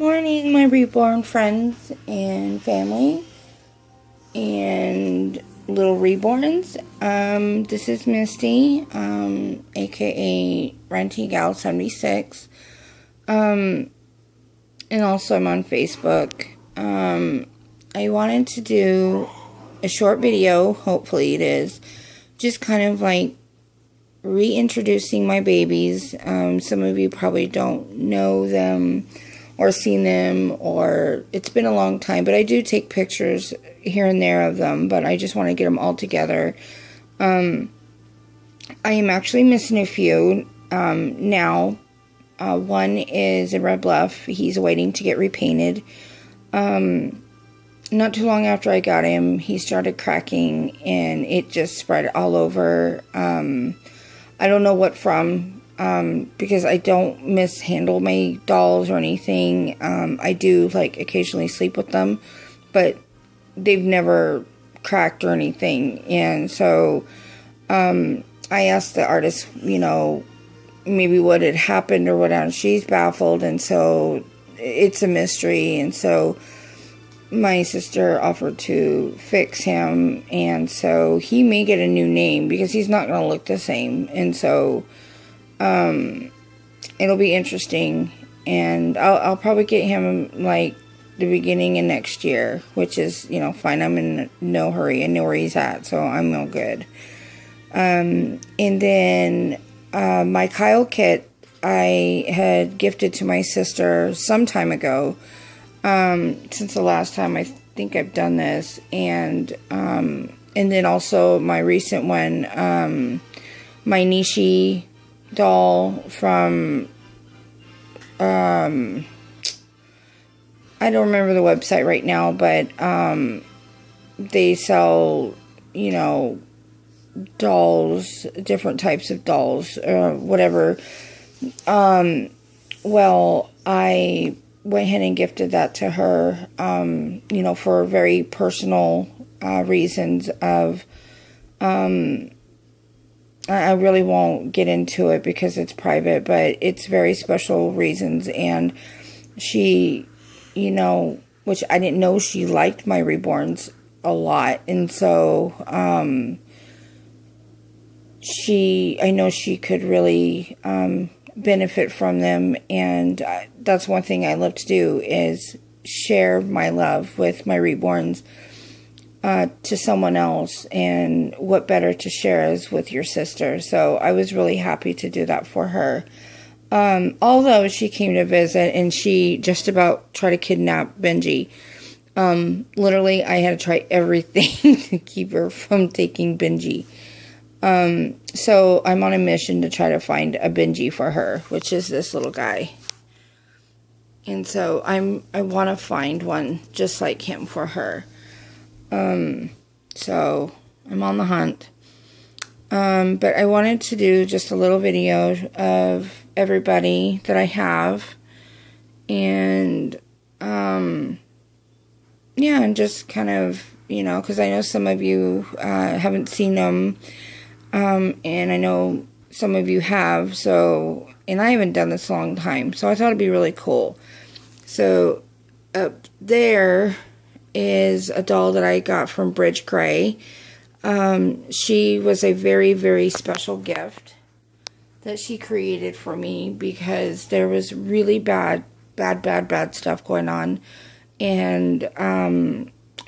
Morning, my reborn friends and family and little reborns. This is Misty, aka Renty Gal 76. And also I'm on Facebook. I wanted to do a short video, hopefully it is, just kind of like reintroducing my babies. Some of you probably don't know them or seen them, or it's been a long time, but I do take pictures here and there of them, but I just want to get them all together. I am actually missing a few now. One is in Red Bluff. He's waiting to get repainted. Not too long after I got him, he started cracking, and it just spread all over. I don't know what from, because I don't mishandle my dolls or anything. I do, like, occasionally sleep with them, but they've never cracked or anything. And so, I asked the artist, you know, maybe what had happened or what, and she's baffled, and so it's a mystery. And so my sister offered to fix him, and so he may get a new name because he's not going to look the same. And so it'll be interesting, and I'll probably get him like the beginning of next year, which is, you know, fine. I'm in no hurry. I know where he's at, so I'm all good. And then my Kyle kit I had gifted to my sister some time ago. Since the last time I think I've done this, and then also my recent one, my Nishi doll from, I don't remember the website right now, but, they sell, you know, dolls, different types of dolls, or whatever. Well, I went ahead and gifted that to her, you know, for very personal reasons of, I really won't get into it because it's private, but it's very special reasons. And she, you know, which I didn't know, she liked my reborns a lot. And so, I know she could really, benefit from them, and that's one thing I love to do, is share my love with my reborns to someone else, and what better to share is with your sister. So I was really happy to do that for her. Although she came to visit and she just about tried to kidnap Benji. Literally I had to try everything to keep her from taking Benji. So I'm on a mission to try to find a Benji for her, which is this little guy. And so I want to find one just like him for her. So I'm on the hunt. But I wanted to do just a little video of everybody that I have. And, yeah, and just kind of, you know, because I know some of you, haven't seen them. And I know some of you have, so, and I haven't done this a long time, so I thought it'd be really cool. So, up there is a doll that I got from Bridge Gray. She was a very, very special gift that she created for me because there was really bad stuff going on. And,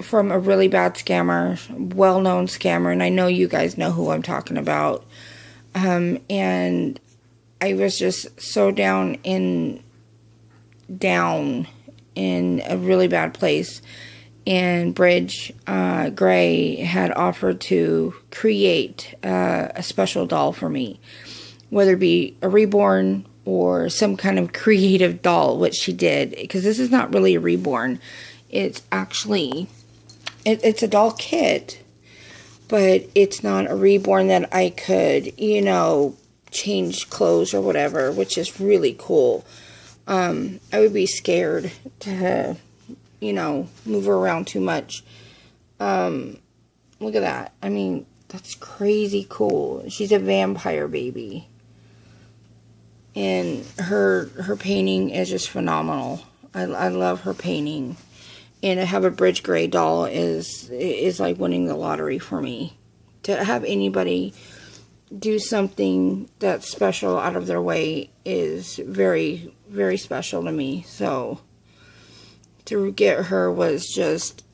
from a really bad scammer, well-known scammer, and I know you guys know who I'm talking about. And I was just so down in a really bad place. And Bridge Gray had offered to create a special doll for me, whether it be a reborn or some kind of creative doll, which she did, because this is not really a reborn. It's actually, it's a doll kit, but it's not a reborn that I could, you know, change clothes or whatever, which is really cool. I would be scared to, you know, move her around too much. Look at that. I mean, that's crazy cool. She's a vampire baby. And her painting is just phenomenal. I love her painting. And to have a bridge gray doll is like winning the lottery for me. To have anybody do something that's special out of their way is very, very special to me. So to get her was just,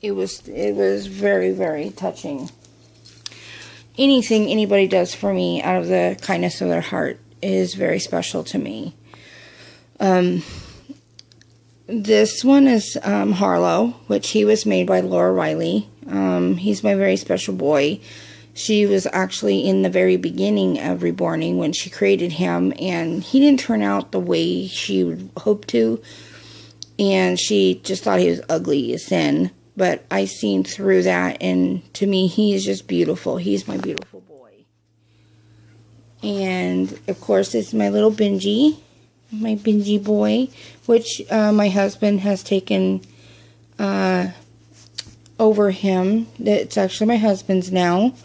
it was very, very touching. Anything anybody does for me out of the kindness of their heart is very special to me. This one is Harlow, which he was made by Laura Riley. He's my very special boy. She was actually in the very beginning of Reborning when she created him, and he didn't turn out the way she would hope to, and she just thought he was ugly as sin. But I seen through that, and to me, he is just beautiful. He's my beautiful boy. And of course, it's my little Benji. My Benji boy, which my husband has taken over him. It's actually my husband's now.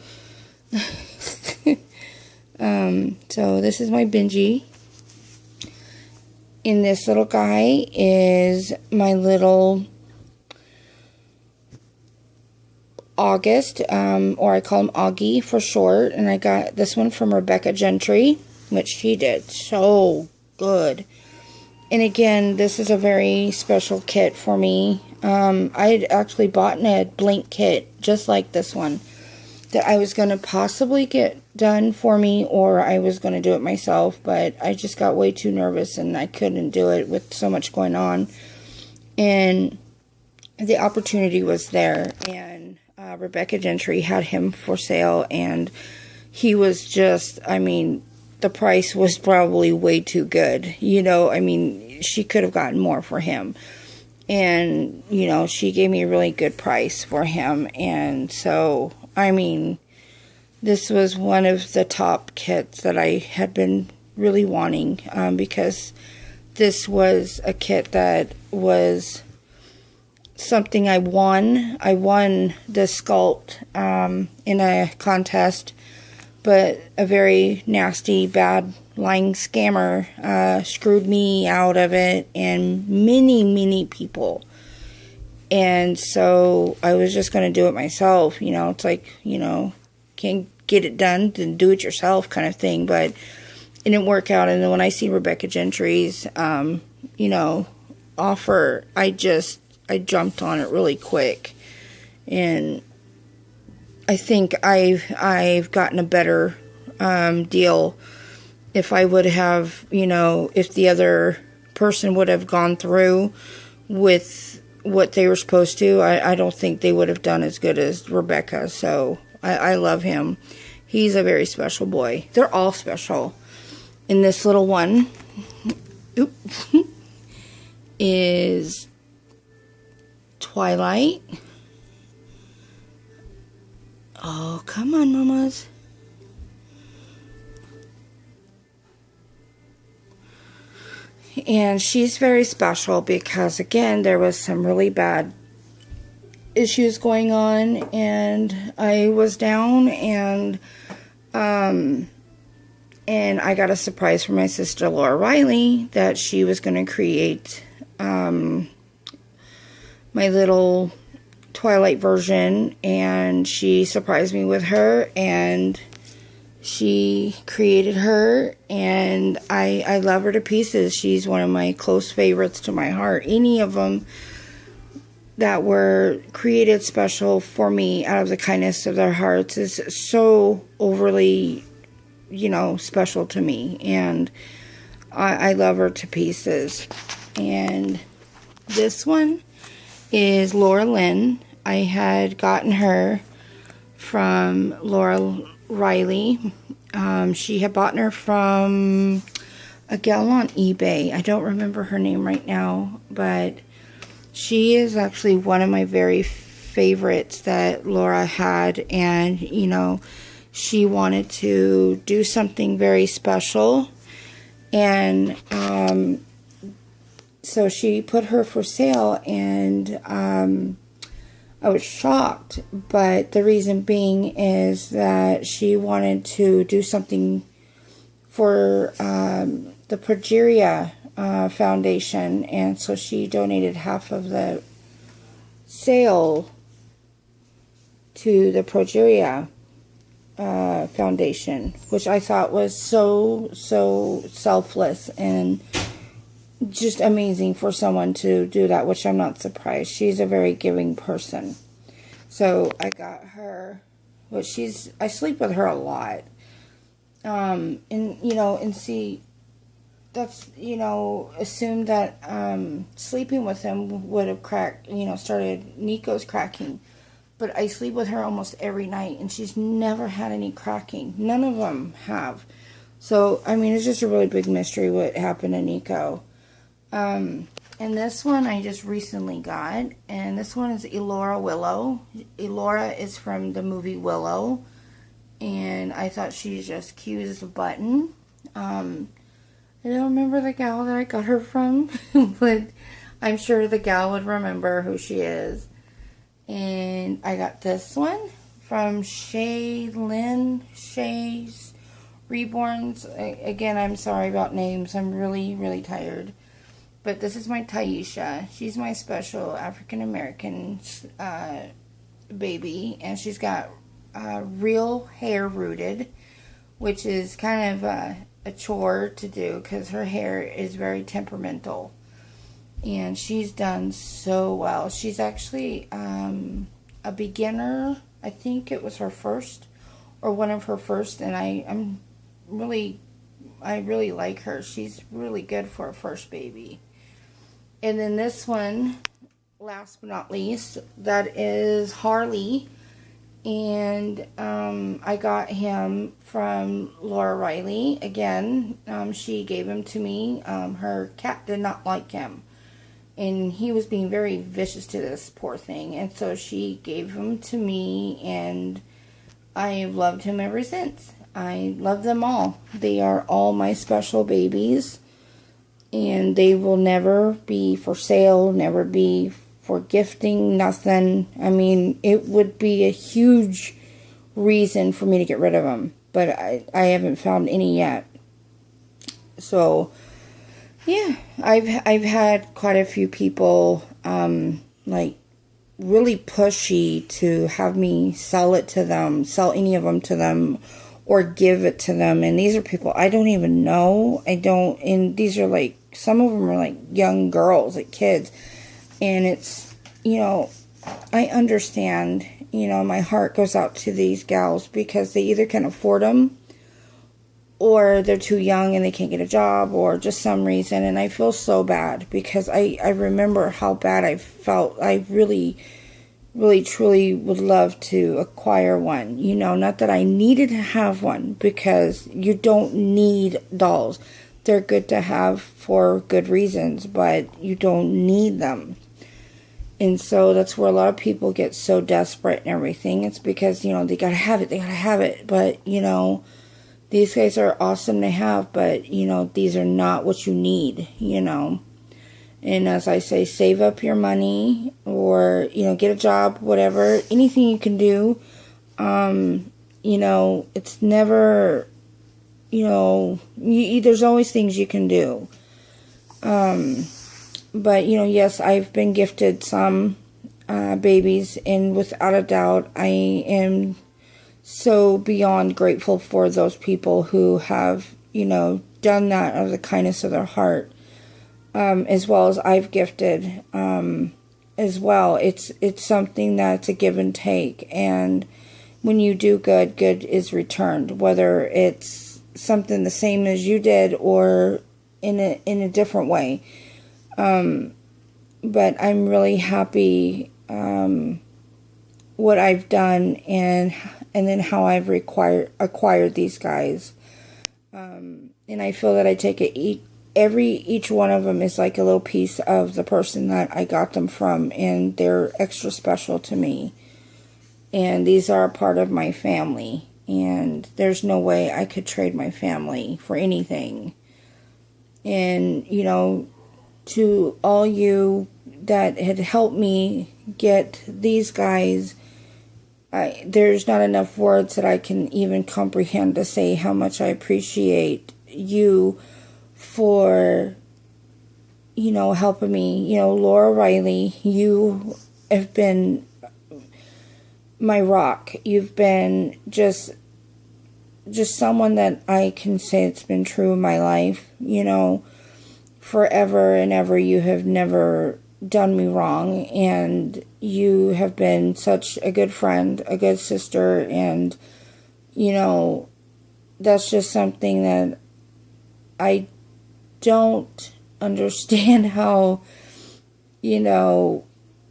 So this is my Benji. And this little guy is my little August, or I call him Augie for short. And I got this one from Rebecca Gentry, which she did so good. And again, this is a very special kit for me. I had actually bought a blank kit just like this one that I was going to possibly get done for me, or I was going to do it myself, but I just got way too nervous and I couldn't do it with so much going on. And the opportunity was there, and Rebecca Gentry had him for sale, and he was just, I mean, the price was probably way too good. You know, I mean, she could have gotten more for him. And, you know, she gave me a really good price for him. And so, I mean, this was one of the top kits that I had been really wanting. Because this was a kit that was something I won. I won the sculpt in a contest. But a very nasty, bad, lying scammer screwed me out of it, and many, many people. And so I was just going to do it myself. You know, it's like, you know, can't get it done, then do it yourself kind of thing. But it didn't work out. And then when I see Rebecca Gentry's, you know, offer, I jumped on it really quick. And I think I've gotten a better deal if I would have, you know, if the other person would have gone through with what they were supposed to. I don't think they would have done as good as Rebecca. So I love him. He's a very special boy. They're all special. And this little one is Twilight. Oh, come on, mamas. And she's very special because, again, there was some really bad issues going on, and I was down, and I got a surprise from my sister Laura Riley that she was going to create my little Twilight version, and she surprised me with her, and she created her, and I love her to pieces. She's one of my close favorites to my heart. Any of them that were created special for me out of the kindness of their hearts is so overly, you know, special to me, and I love her to pieces. And this one is Laura Lynn. I had gotten her from Laura Riley. She had bought her from a gal on eBay. I don't remember her name right now, but she is actually one of my very favorites that Laura had, and, you know, she wanted to do something very special, and so she put her for sale, and I was shocked, but the reason being is that she wanted to do something for the progeria foundation, and so she donated half of the sale to the Progeria Foundation, which I thought was so selfless and just amazing for someone to do that, which I'm not surprised. She's a very giving person. So I got her, well, I sleep with her a lot. And, and see, that's, assume that sleeping with him would have started Nico's cracking. But I sleep with her almost every night, and she's never had any cracking. None of them have. So, it's just a really big mystery what happened to Nico. And this one I just recently got, and this one is Elora Willow. Elora is from the movie Willow, and I thought she's just cute as a button. I don't remember the gal that I got her from, but I'm sure the gal would remember who she is. And I got this one from Shay's Reborns. Again, I'm sorry about names. I'm really, really tired. But this is my Taisha. She's my special African-American baby. And she's got real hair rooted, which is kind of a chore to do because her hair is very temperamental. And she's done so well. She's actually a beginner. I think it was her first or one of her first. And I really like her. She's really good for a first baby. And then this one, last but not least, that is Harley. And I got him from Laura Riley. Again, she gave him to me. Her cat did not like him. And he was being very vicious to this poor thing. And so she gave him to me, and I've loved him ever since. I love them all. They are all my special babies. And they will never be for sale, never be for gifting, nothing. It would be a huge reason for me to get rid of them. But I haven't found any yet. So, yeah, I've had quite a few people, really pushy to have me sell any of them to them, or give it to them. And these are people I don't even know. And these are some of them are young girls, kids. And it's, I understand, my heart goes out to these gals because they either can afford them, or they're too young and they can't get a job, or just some reason. And I feel so bad because I remember how bad I felt. I really, really, truly would love to acquire one. Not that I needed to have one, because you don't need dolls. They're good to have for good reasons, but you don't need them. And so that's where a lot of people get so desperate and everything. It's because, they gotta have it. But, these guys are awesome to have, but, these are not what you need, And as I say, save up your money, or, get a job, whatever, anything you can do. It's never, there's always things you can do. But, yes, I've been gifted some babies, and without a doubt, I am so beyond grateful for those people who have, done that out of the kindness of their heart, as well as I've gifted, as well. It's something that's a give and take, and when you do good is returned, whether it's something the same as you did or in a different way. But I'm really happy what I've done, and then how I've acquired these guys. And I feel that I take each one of them is like a little piece of the person that I got them from, and they're extra special to me. And these are a part of my family, and there's no way I could trade my family for anything. And, to all you that had helped me get these guys, there's not enough words that I can even comprehend to say how much I appreciate you for helping me. Laura Riley, you have been my rock. You've been just someone that I can say it's been true in my life. Forever and ever, you have never done me wrong, and you have been such a good friend, a good sister, and that's just something that I don't understand how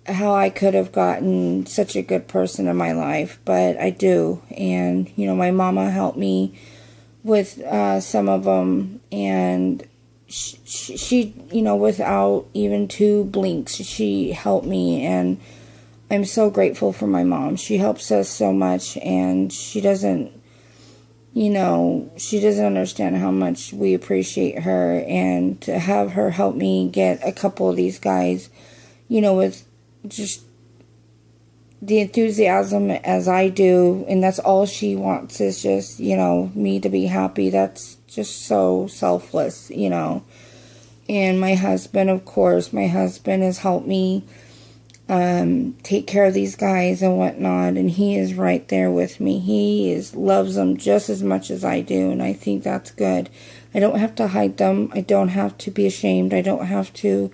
I could have gotten such a good person in my life, but I do. And my mama helped me with some of them, and she without even 2 blinks, she helped me, and I'm so grateful for my mom. She helps us so much, and she doesn't understand how much we appreciate her, and to have her help me get a couple of these guys, with just the enthusiasm as I do, and that's all she wants is just, me to be happy. That's just so selfless, And my husband, of course, has helped me take care of these guys and whatnot, and he is right there with me. He loves them just as much as I do, and I think that's good. I don't have to hide them. I don't have to be ashamed. I don't have to,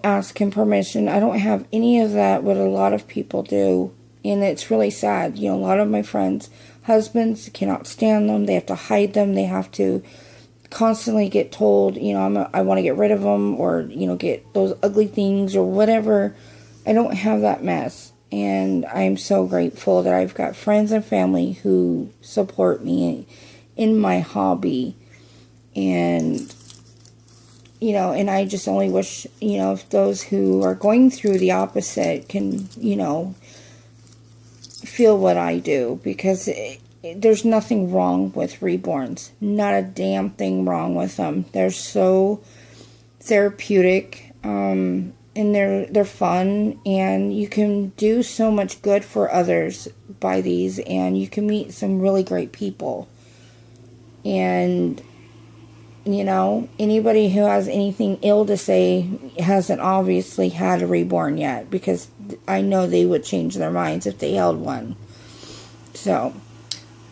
ask him permission. I don't have any of that, what a lot of people do, and it's really sad. A lot of my friends' husbands cannot stand them. They have to hide them. They have to constantly get told, I want to get rid of them, or, get those ugly things or whatever. I don't have that mess, and I'm so grateful that I've got friends and family who support me in my hobby, and and I just only wish, if those who are going through the opposite can, feel what I do, because there's nothing wrong with reborns. Not a damn thing wrong with them. They're so therapeutic, and they're fun, and you can do so much good for others by these, and you can meet some really great people. And anybody who has anything ill to say hasn't obviously had a reborn yet, because I know they would change their minds if they held one. So,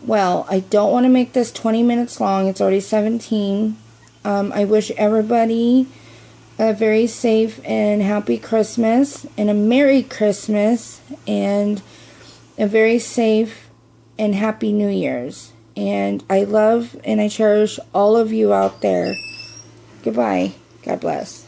well, I don't want to make this 20 minutes long. It's already 17. I wish everybody a very safe and happy Christmas, and a Merry Christmas, and a very safe and happy New Year's. And I love and I cherish all of you out there. Goodbye. God bless.